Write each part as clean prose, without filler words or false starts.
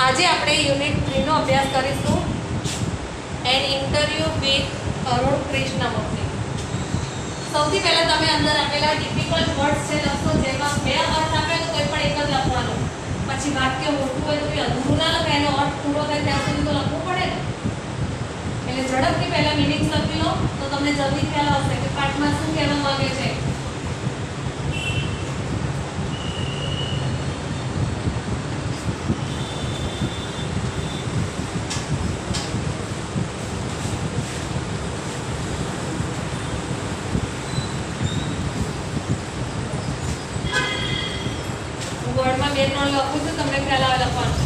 આજે આપણે યુનિટ 3 નો અભ્યાસ કરીશું an interview with Arun Krishnamurthy. સૌથી પહેલા તમે અંદર આપેલા ડિફિકલ્ટ વર્ડ્સ છે લખો, જેમાં બે અર્થ આપે તો કોઈ પણ એક જ લખવાનો, પછી વાક્ય મોટું હોય તો કોઈ અધૂરું ના લખાય, એનો અર્થ પૂરો થાય ત્યાં સુધી તો લખવું પડે ને। એટલે ઝડપથી પહેલા મીનિંગ્સ લખી લો તો તમને જલ્દી ખ્યાલ આવશે કે પાઠમાં શું કહેવા માંગે છે। વર્ડમાં બે ત્રણ લખું છું, તમને ખ્યાલ આવે લખવાનું।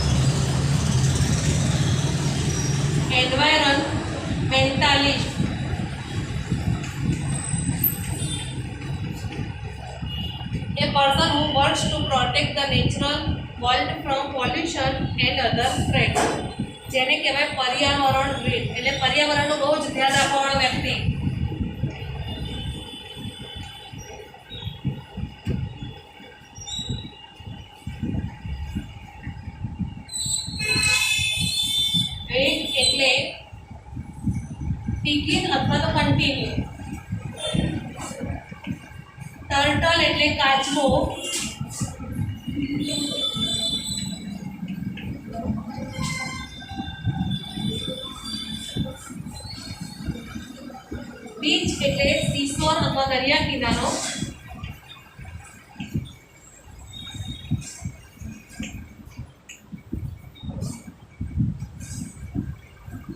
Environmentalist, a person who works to protect the natural world from pollution and other threats, જેને કહેવાય પર્યાવરણવિદ, એટલે પર્યાવરણનું બહુ જ ધ્યાન રાખવાવાળો વ્યક્તિ। વેટ એટલે begin અથવા તો કન્ટિન્યુ। ટર્ટલ એટલે કાચબો। બીચ એટલે સીશોર અથવા દરિયા કિનારો।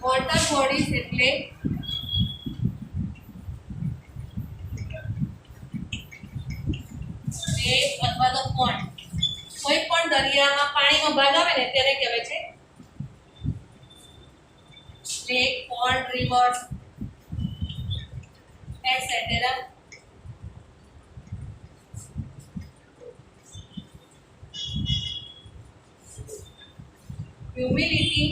વોટર બોડીઝ એટલે લેક અથવા તો પોન્ડ। કોઈ પણ દરિયામાં પાણીનો ભાગ આવે ને તેને કહેવાય છે lake, pond, rivers etcetera. Humidity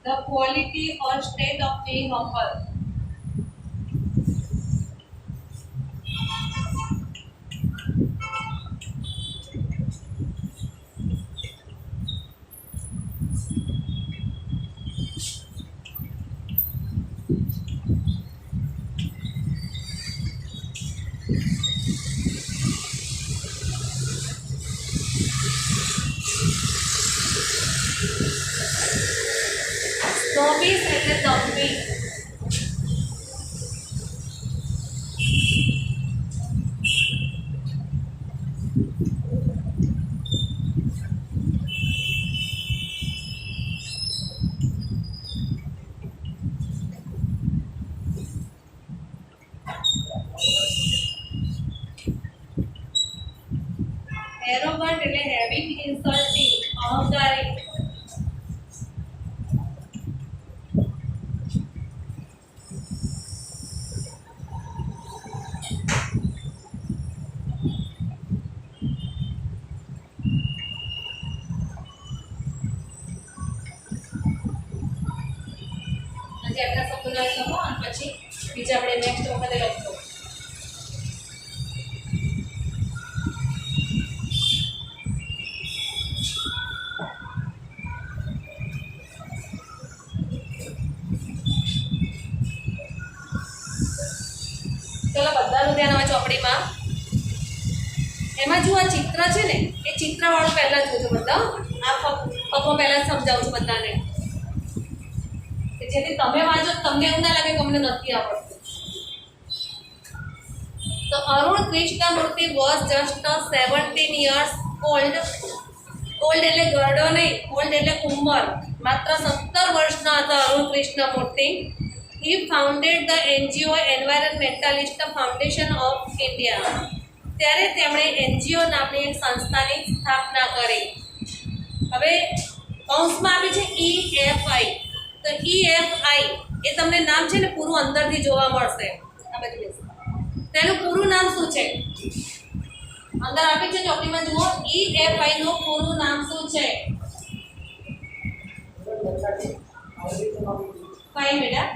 the quality or state of being humble। Snobbies એટલે દંભી। Arrogant એટલે having, insulting, અહંકારી। આજે આટલા શબ્દો લખો અને પછી બીજા આપણે નેક્સ્ટ વખતે લખશું। ચલો બધાનું ધ્યાન આવે ચોપડીમાં। એમાં જો આ ચિત્ર છે ને એ ચિત્રવાળું પહેલા જોજો બધા। આ પપ્પા પહેલા સમજાવું છું બધાને, જેથી તમે વાંચો તમને એવું ના લાગે કે અમને નથી આવડતું। તો Arun Krishnamurthy was just 17 years old। Old એટલે ગરડો નહીં, ઓલ્ડ એટલે ઉંમર, માત્ર 17 વર્ષના હતા Arun Krishnamurthy. He founded the NGO Environmentalist Foundation of India। ત્યારે તેમણે NGO નામની એક સંસ્થાની સ્થાપના કરી। હવે કૌંસમાં આવી છે EFI, તો EFI એ તમને નામ છે ને પૂરું અંદરથી જોવા મળશે। આ બાજુ બેસો, તેનું પૂરું નામ શું છે? અંદર આપી છે ચોપડીમાં જુઓ, EFI નું પૂરું નામ શું છે? કઈ બેટા?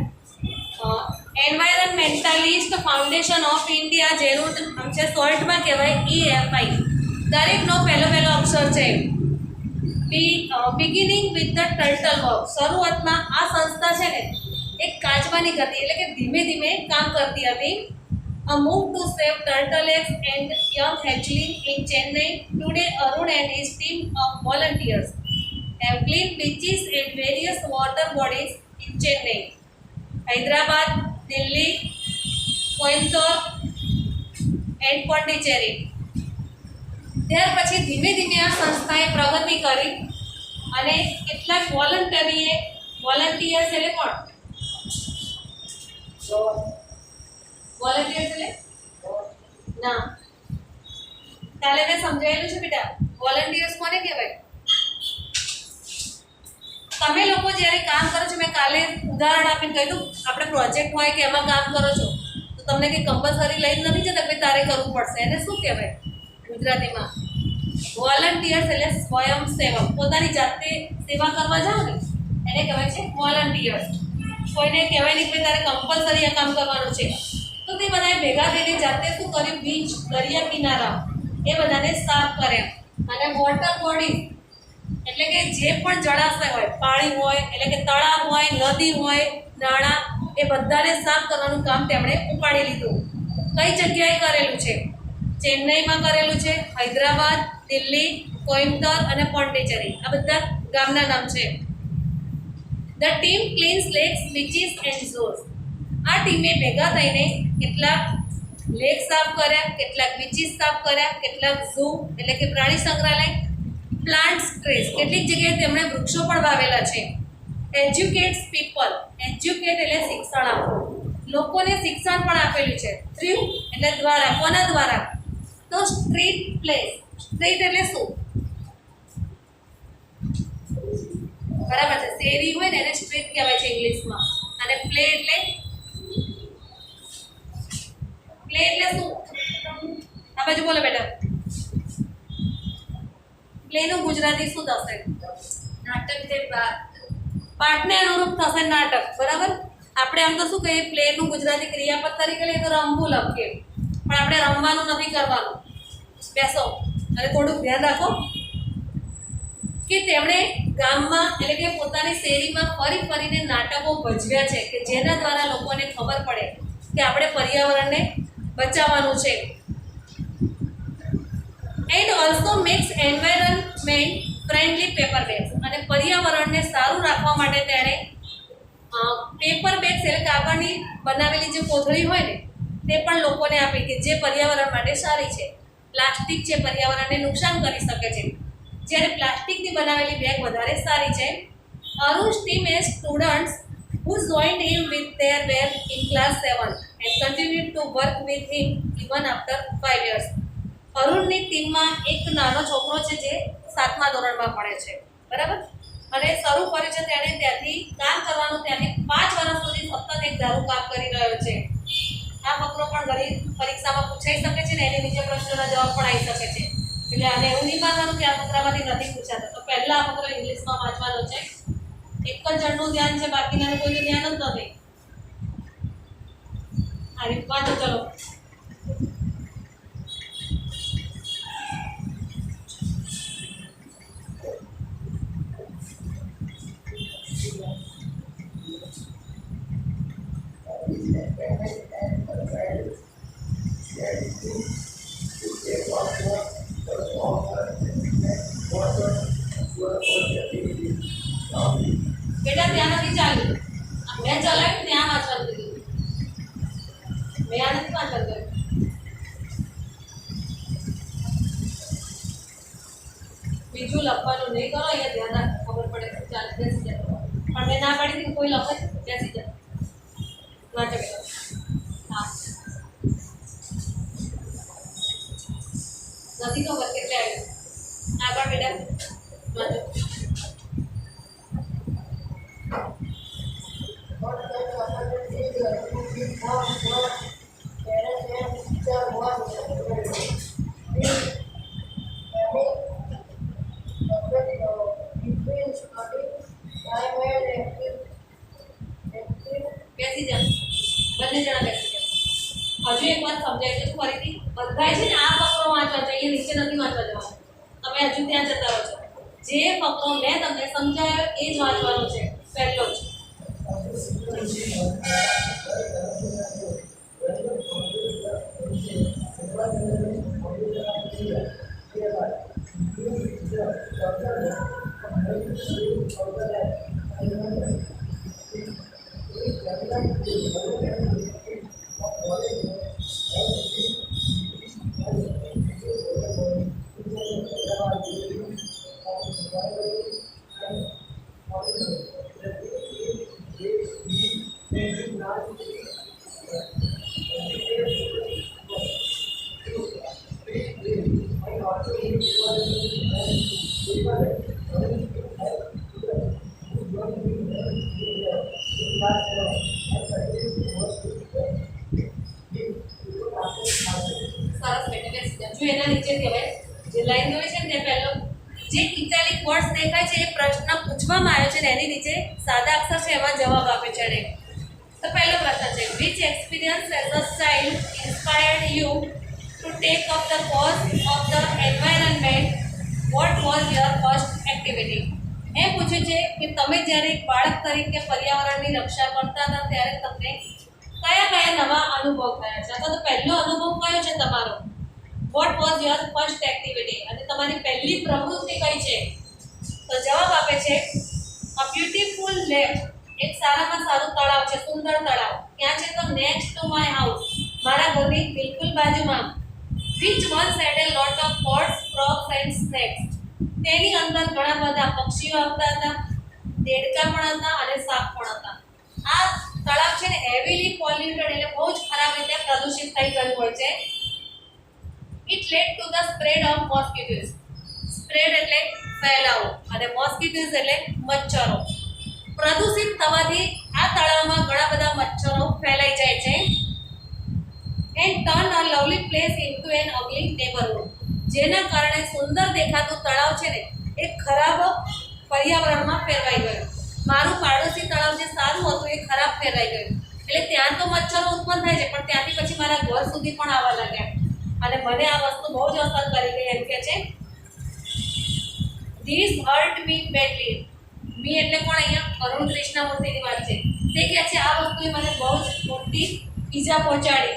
એન્વાયરમેન્ટાલિસ્ટ ફાઉન્ડેશન ઓફ ઇન્ડિયા, જેનું નામ છે શોર્ટમાં કહેવાય EFI. દરેકનો પહેલો અક્ષર છે. Beginning with the turtle work. શરૂઆતમાં આ સંસ્થા છે ને એક કાચવાની હતી, એટલે કે ધીમે ધીમે કામ કરતી હતી. A move to save turtle eggs and young hatchling in Chennai. Today, Arun and his team of volunteers have cleaned beaches and various water bodies in Chennai, Hyderabad, Delhi, Coimbatore and Pondicherry. ત્યાર પછી ધીમે ધીમે આ સંસ્થાએ પ્રગતિ કરી અને કેટલાક volunteers એટલે કોણ? વોલન્ટિયર્સ એટલે ના, કાલે મેં સમજાયેલું છે બેટા. વોલન્ટિયર્સ કોને કહેવાય? તમે લોકો જ્યારે કામ કરો છો, મેં કાલે ઉદાહરણ આપીને કહ્યું આપણે પ્રોજેક્ટ હોય કે એમાં કામ કરો છો તો તમને કંઈ કમ્પલસરી લઈ નથી જતા કે તારે કરવું પડશે. એને શું કહેવાય ગુજરાતીમાં? વોલન્ટિયર્સ એટલે સ્વયંસેવક. પોતાની જાતે સેવા કરવા જાઓ ને એને કહેવાય છે વોલન્ટિયર્સ. કોઈને કહેવાય નહીં કે તારે કમ્પલસરી આ કામ કરવાનું છે. તો તે બધાએ ભેગા થઈને જાતે શું કર્યું? બીચ, દરિયા કિનારા એ બધાને સાફ કર્યા. અને વોટર બોડી એટલે કે જે પણ જળાશય હોય, પાણી હોય, એટલે કે તળાવ હોય, નદી હોય, નાળા, એ બધાને સાફ કરવાનું કામ તેમણે ઉપાડી લીધું. કઈ જગ્યાએ કરેલું છે? ચેન્નઈમાં કરેલું છે, હૈદરાબાદ, દિલ્હી, કોઇમ્બતોર અને પોંડિચેરી. આ બધા ગામના નામ છે. The team cleans lakes, beaches and zoos. આ ટીમે ભેગા થઈને કેટલાક લેક સાફ કર્યા, કેટલાક બીચીસ સાફ કર્યા, કેટલાક ઝૂ એટલે કે પ્રાણી સંગ્રહાલય, પ્લાન્ટ્સ, ટ્રીઝ, કેટલીક જગ્યાએ તેમણે વૃક્ષો પણ વાવેલા છે. એજ્યુકેટ્સ પીપલ. એજ્યુકેટ એટલે શિક્ષણ આપવું. લોકોને શિક્ષણ પણ આપેલું છે. થ્રુ એટલે દ્વારા. કોના દ્વારા? તો સ્ટ્રીટ પ્લેસ. સ્ટ્રીટ એટલે શું? બરાબર છે. શેરી હોય ને એને સ્ટ્રીટ કહેવાય છે ઇંગ્લિશમાં. અને પ્લે એટલે શું? આ બાજુ બોલો બેટા. પ્લેનું ગુજરાતી શું થશે? નાટક કે પાઠને અનુરૂપ થશે નાટક. બરાબર. આપણે આમ તો શું કહીએ, પ્લેનું ગુજરાતી ક્રિયાપદ તરીકે લઈએ તો રમવું લખીએ, પણ આપણે રમવાનું નથી કરવાનું. બેસો અને થોડુંક ધ્યાન રાખો કે તેમણે ગામમાં એટલે કે પોતાની શેરીમાં ફરીને નાટકો ભજવ્યા છે કે જેના દ્વારા લોકોને ખબર પડે કે આપણે પર્યાવરણને બચાવવાનું છે. And also makes environment friendly paper bags. અને પર્યાવરણને સારું રાખવા માટે તેણે પેપર બેગ્સ એટલે કાગળની બનાવેલી જે કોથળી હોય ને તે પણ લોકોને આપી કે જે પર્યાવરણ માટે સારી છે. પ્લાસ્ટિક છે પર્યાવરણને નુકસાન કરી શકે છે, જ્યારે પ્લાસ્ટિકની બનાવેલી બેગ વધારે સારી છે. અરુણ's team has students who joined him with their bag in class 7 and continued to work with him even after 5 years. અરુણની ટીમમાં એક નાનો છોકરો છે જે 7મા ધોરણમાં ભણે છે. બરાબર. અને શરૂ કર્યું છે તેણે ત્યાંથી કામ કરવાનું. ત્યાંથી 5 વર્ષ સુધી સતત એક ધારું કામ કરી રહ્યો છે. આ ફકરો પણ ઘણી પરીક્ષામાં પૂછાઈ શકે છે ને એની નીચે પ્રશ્નોના જવાબ પણ આવી શકે છે. એટલે આને એવું નહીં માનવાનું કે આ ફકરામાંથી નથી પૂછાતો. તો પહેલા આ ફકરો ઇંગ્લિશમાં વાંચવાનો છે. એક જ જણનું ધ્યાન છે, બાકીના કોઈનું ધ્યાન જ નથી. આ રીત વાંચો. ચલો. બેટા ત્યાં નથી ચાલ્યું. મેં ચલાવ્યું ત્યાં વાંચવાનું કીધું. મેં આ નથી વાંચવાનું કર્યું. બીજું લખવાનું નહીં કરો. અહીંયા ધ્યાન રાખો, ખબર પડે. ચાલ બેસી જાય. પણ મેં ના પાડી હતી કોઈ લખે બેસી જાય. વાંચો બેટા. હા નથી ખબર કેટલે આવ્યું. આગળ બેટા વાંચો. બેસી જા. બંને જણા બેસી જા. હજુ એક વાર સમજાય છે ફરીથી બધાય છે ને આ ફકરો વાંચવા છે, અહીંયા નીચે નથી વાંચવા જવાનું. તમે હજુ ત્યાં જતા રહો છો. જે ફકરો મેં તમને સમજાવ્યો એ જ વાંચવાનો છે પહેલો જ. એના નીચે કહેવાય જે લાઈન દોરી છે ને તે પહેલો જે ઇટાલિક વર્ડ્સ દેખાય છે એ પ્રશ્ન પૂછવામાં આવ્યો છે ને એની નીચે સાદા અક્ષર છે એમાં જવાબ આપે છે ને. તો પહેલો પ્રશ્ન છે which experience as a child inspired you to take up the cause of the environment? What was your first activity? એ પૂછ્યું છે કે તમે જ્યારે એક બાળક તરીકે પર્યાવરણની રક્ષા કરતા હતા ત્યારે તમને કયા કયા નવા અનુભવ થયા છે, અથવા તો પહેલો અનુભવ કયો છે તમારો? What was your first activity, અને તમારી પહેલી પ્રવૃત્તિ કઈ છે? તો જવાબ આપે છે અ બ્યુટીફુલ લેક, એક સારામાં સારું તળાવ છે, સુંદર તળાવ. ક્યાં છે? તો નેક્સ્ટ ટુ માય હાઉસ, મારા ઘરની બિલકુલ બાજુમાં. Which once had a lot of birds, frogs and snakes, તેની અંદર ઘણા બધા પક્ષીઓ આવતા હતા, દેડકા પણ હતા અને સાપ પણ હતા. આ તળાવ છે ને હેવીલી પોલ્યુટેડ, એટલે બહુ જ ખરાબ રીતે પ્રદૂષિત થઈ ગયું હોય છે. It led to the spread of mosquitoes. Spread એટલે ફેલાવો અને mosquitoes એટલે મચ્છરો. પ્રદૂષિત થવાથી આ તળાવમાં ઘણા બધા મચ્છરો ફેલાઈ જાય છે. And turn a lovely place into an ugly neighborhood. જેના કારણે સુંદર દેખાતું તળાવ છે ને એ ખરાબ પર્યાવરણમાં ફેરવાઈ ગયું. મારું પાડોશી તળાવ જે સારું હતું એ ખરાબ ફેરવાઈ ગયું. એટલે ત્યાં તો મચ્છરો ઉત્પન્ન થાય છે, પણ ત્યાંથી પછી મારા ઘર સુધી પણ આવવા લાગ્યા અને મને આ વસ્તુ બહુ જ અસર કરી ગઈ એમ કે છે. This hurt me badly. Me એટલે કોણ? અહીંયા અરુણ કૃષ્ણમૂર્તિની વાત છે. તે કહે છે આ વસ્તુએ મને બહુ જ મોટી ઈજા પહોંચાડી.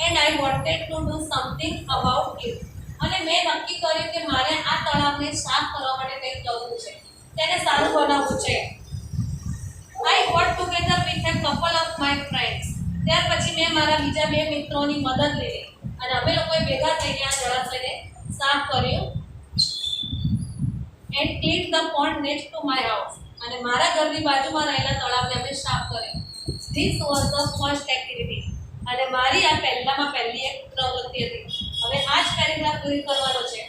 And I wanted to do something about it. અને મેં નક્કી કર્યું કે મારે આ તળાવને સાફ કરવા માટે કંઈક કરવું છે, તેને સારું બનાવવું છે. I got together with a couple of my friends. ત્યાર પછી મેં મારા બીજા બે મિત્રોની મદદ લીધી અને અમે લોકોએ ભેગા થઈને આ જળાશયને સાફ કર્યું. And clean the pond next to my house. અને મારા ઘરની બાજુમાં રહેલા તળાવને અમે સાફ કર્યું. This was the first activity. અને મારી આ પહેલામાં પહેલી એક પ્રવૃત્તિ હતી. હવે આ જ પેરેગ્રાફ પૂરી કરવાનો છે.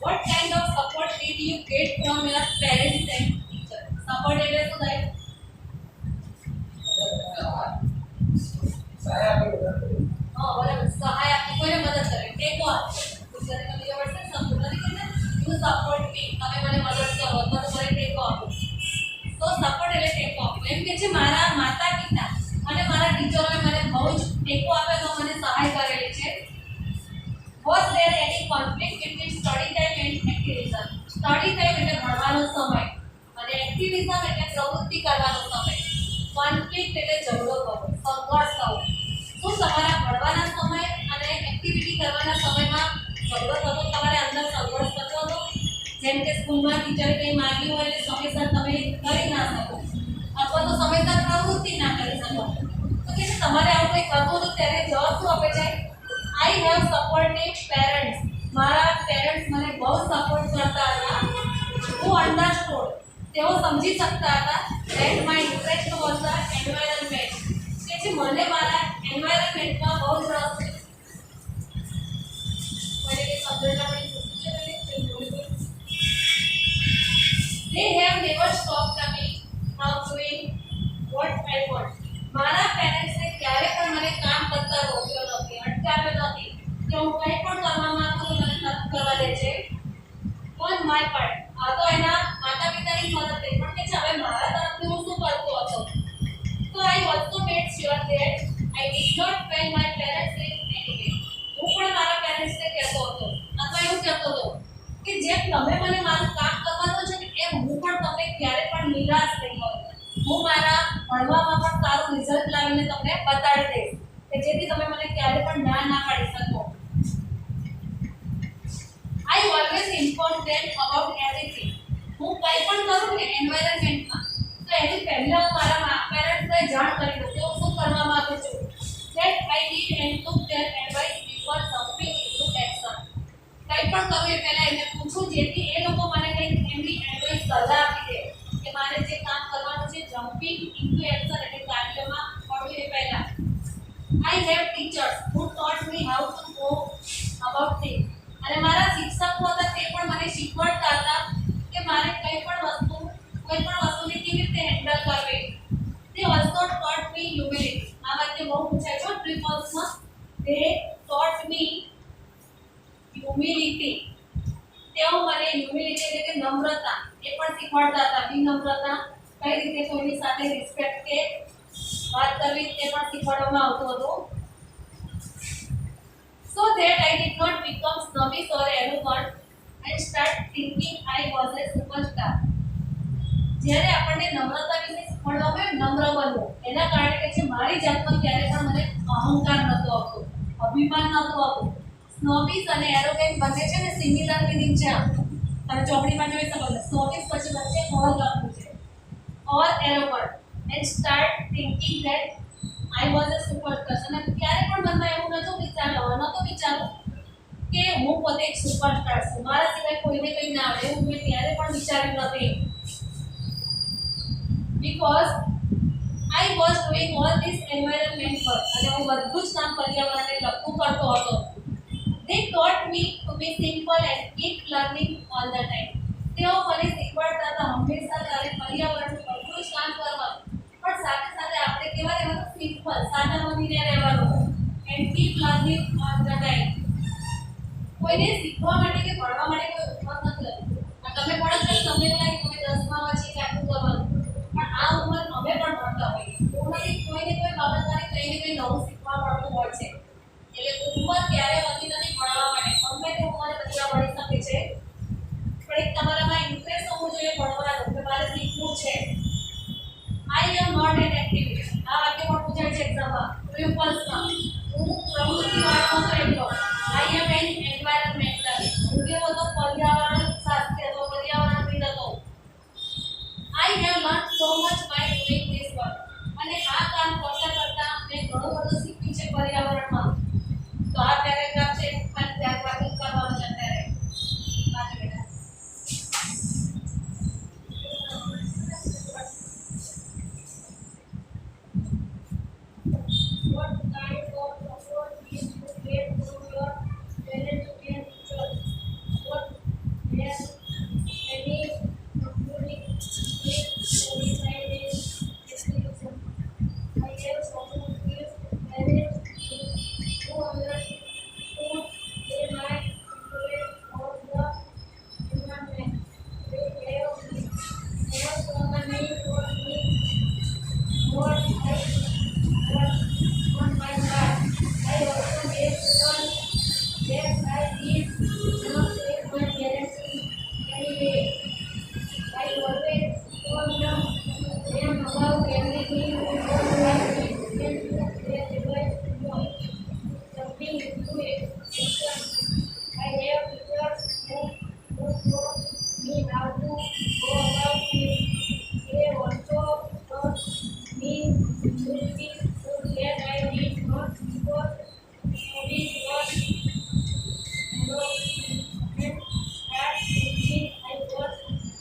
What kind of support did you get from your parents and teacher. Support એટલે શું થાય? બરાબર, સહાય આપી, કોઈને મદદ કરે, ટેકો આપે. ગુજરાતીમાં બીજો word છે સપોર્ટ, નથી કહેતા યુ સપોર્ટ મી, તમે મને મદદ કરો અથવા તો મને ટેકો આપો. તો સપોર્ટ એટલે ટેકો આપો. એમ કે છે મારા માતા પિતા અને મારા ટીચરોએ મને બહુ જ ટેકો આપ્યો, તો મને સહાય કરેલી છે. Was there any conflict between study time and activism? Study time એટલે ભણવાનો સમય અને activism એટલે પ્રવૃત્તિ કરવાનો સમય. Conflict એટલે ઝઘડો કરવો, સંઘર્ષ થવો. શું તમારા ભણવાના સમય અને એક્ટિવિટી કરવાના સમયમાં ઝઘડો થતો, તમારે અંદર સંઘર્ષ થતો હતો? જેમ કે સ્કૂલમાં ટીચરે કંઈ માંગ્યું હોય એટલે સમયસર તમે કરી ના શકો અથવા તો સમયસર પ્રવૃત્તિ ના કરી શકો, તો કે તમારે આવું કંઈ કરવું હતું ત્યારે જવાબ શું આપે છે? I have supportive parents. મારા પેરેન્ટ્સ મને બહુ સપોર્ટ કરતા હતા. Who understood? તેઓ સમજી શકતા હતા that my interest was the environment. કે જે મને મારા એન્વાયરમેન્ટમાં બહુ જ રસ છે. મને કે સમજણ પડી They have never stopped me from doing what I want. મારા પેરેન્ટ્સને ક્યારે પણ મને કામ કરતા રોક્યો નથી, અટકાવ્યો નથી કે હું કંઈ પણ કરવા માંગુ તો મને નથી કરવા દે છે. On my part, આ તો એના માતા પિતાની મદદ થઈ, પણ કે છે હવે મારા તરફથી હું શું કરતો હતો? તો I also made sure that I did not fail my parents in any way. હું પણ મારા પેરેન્ટ્સને કહેતો હતો અથવા એવું કહેતો હતો કે જેમ તમે મને મારું કામ કરવાનું છે ને એમ હું પણ તમને ક્યારે પણ નિરાશ નહીં કરું. હું મારા ભણવામાં પણ સારું રિઝલ્ટ લાવીને તમને બતાડી દઈશ કે જેથી તમે મને ક્યારે પણ ના પાડી શકો. I always inform them about everything. હું કંઈ પણ કરું ને એન્વાયરમેન્ટમાં તો એની પહેલા હું મારા પેરેન્ટ્સને જાણ કરી દઉં કે હું શું કરવા માંગુ છું. That I did and took their advice before jumping into action. કંઈ પણ કરું એ પહેલા એમને પૂછું જેથી એ લોકો મને કંઈક એમની એડવાઇસ સલાહ આપી દે કે મારે જે કામ કરવાનું છે જમ્પિંગ ઇન્ટુ એક્શન એટલે કાર્યમાં પડવું એ પહેલા. I have teachers who taught me how to go about things. અને મારા શિક્ષકો હતા તે પણ મને શીખવાડતા હતા કે મારે કોઈ પણ વસ્તુને કેવી રીતે હેન્ડલ કરવી. They also taught me humility. આ વાક્ય બહુ પૂછાય છે ટ્રિપલ્સમાં. They taught me humility. તેઓ મને હ્યુમિલિટી એટલે કે નમ્રતા એ પણ શીખવાડતા હતા. વિનમ્રતા, કઈ રીતે કોઈની સાથે રિસ્પેક્ટ કે વાત કરવી તે પણ શીખવાડવામાં આવતું હતું. So that I did not become snobbish or arrogant and start thinking I was a superstar. જ્યારે આપણને નમ્રતા વિશે શીખવાડવામાં આવે નમ્ર બનવું, એના કારણે કે છે મારી જાતમાં ક્યારે પણ મને અહંકાર નહોતો આવતો, અભિમાન નહોતો આવતો. સ્નોબિશ અને એરોગેન્ટ બંને છે ને સિમિલર મિનિંગ છે. તમે ચોપડીમાં જોઈ શકો છો. સ્નોબિશ પછી વચ્ચે ઓર લખ્યું છે, or arrogant and start thinking that I was a superstar. અને ક્યારે પણ મનમાં એવું નહોતું વિચારો કે હું પોતે એક સુપરસ્ટાર છું, મારા સિવાય કોઈને કંઈ ના આવે, એવું મેં ત્યારે પણ વિચાર્યું નથી. Because I was doing all this environment work. અને હું બધું જ કામ પર્યાવરણને લગતું કરતો હતો. They taught me to be simple and keep learning all the time. તેઓ મને શીખવાડતા હતા હંમેશા તારે પર્યાવરણનું બધું જ કામ કરવાનું, પણ સાથે સાથે આપણે કેવા રહેવાનું? સિમ્પલ, સાદા બનીને રહેવાનું. And keep learning all the time. કોઈને શીખવા માટે કે ભણવા માટે કોઈ ઉંમર નથી હતી. તમે ભણો છો તમને લાગે તમે 10માં છે કે આટલું કરવાનું, પણ આ ઉંમર અમે પણ ભણતા હોઈએ. એવું નથી, કોઈને કોઈ બાબત માટે કંઈ ને કંઈ નવું શીખવા મળતું હોય છે. એટલે ઉંમર ક્યારે હોતી નથી ભણવા માટે, ગમે તે ઉંમરે બધા ભણી શકે છે, પણ એક તમારામાં ઇન્ટરેસ્ટ હોવો જોઈએ ભણવાનો કે મારે શીખવું છે. I am not an activist. આ વાક્ય પણ પૂછાય છે એક્ઝામમાં, પ્રિપલ્સમાં. હું પ્રવૃત્તિવાળો હતો એટલો. I am an environmentalist. હું કેવો હતો? પર્યાવરણ શાસ્ત્રી હતો, પર્યાવરણવિદ હતો. I have learned so much by doing this work. અને આ કામ કરતા કરતા મેં ઘણું બધું શીખ્યું છે પર્યાવરણમાં. તો આ પેરેગ્રાફ છે પણ ધ્યાન રાખીને કરવાનું છે અત્યારે. બાકી બેટા what kind of support is you get from your parents and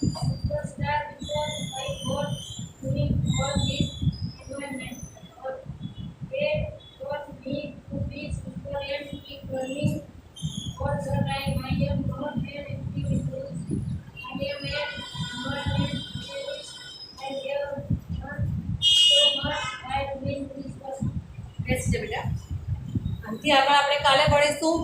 Superstar because I got doing all this environment. Or they got me to be super and keep learning all the time. I am not an activist. I am an environment activist. I have learned so much by doing this work. બેસજે બેટા. આનાથી આગળ આપણે કાલે ભણીશું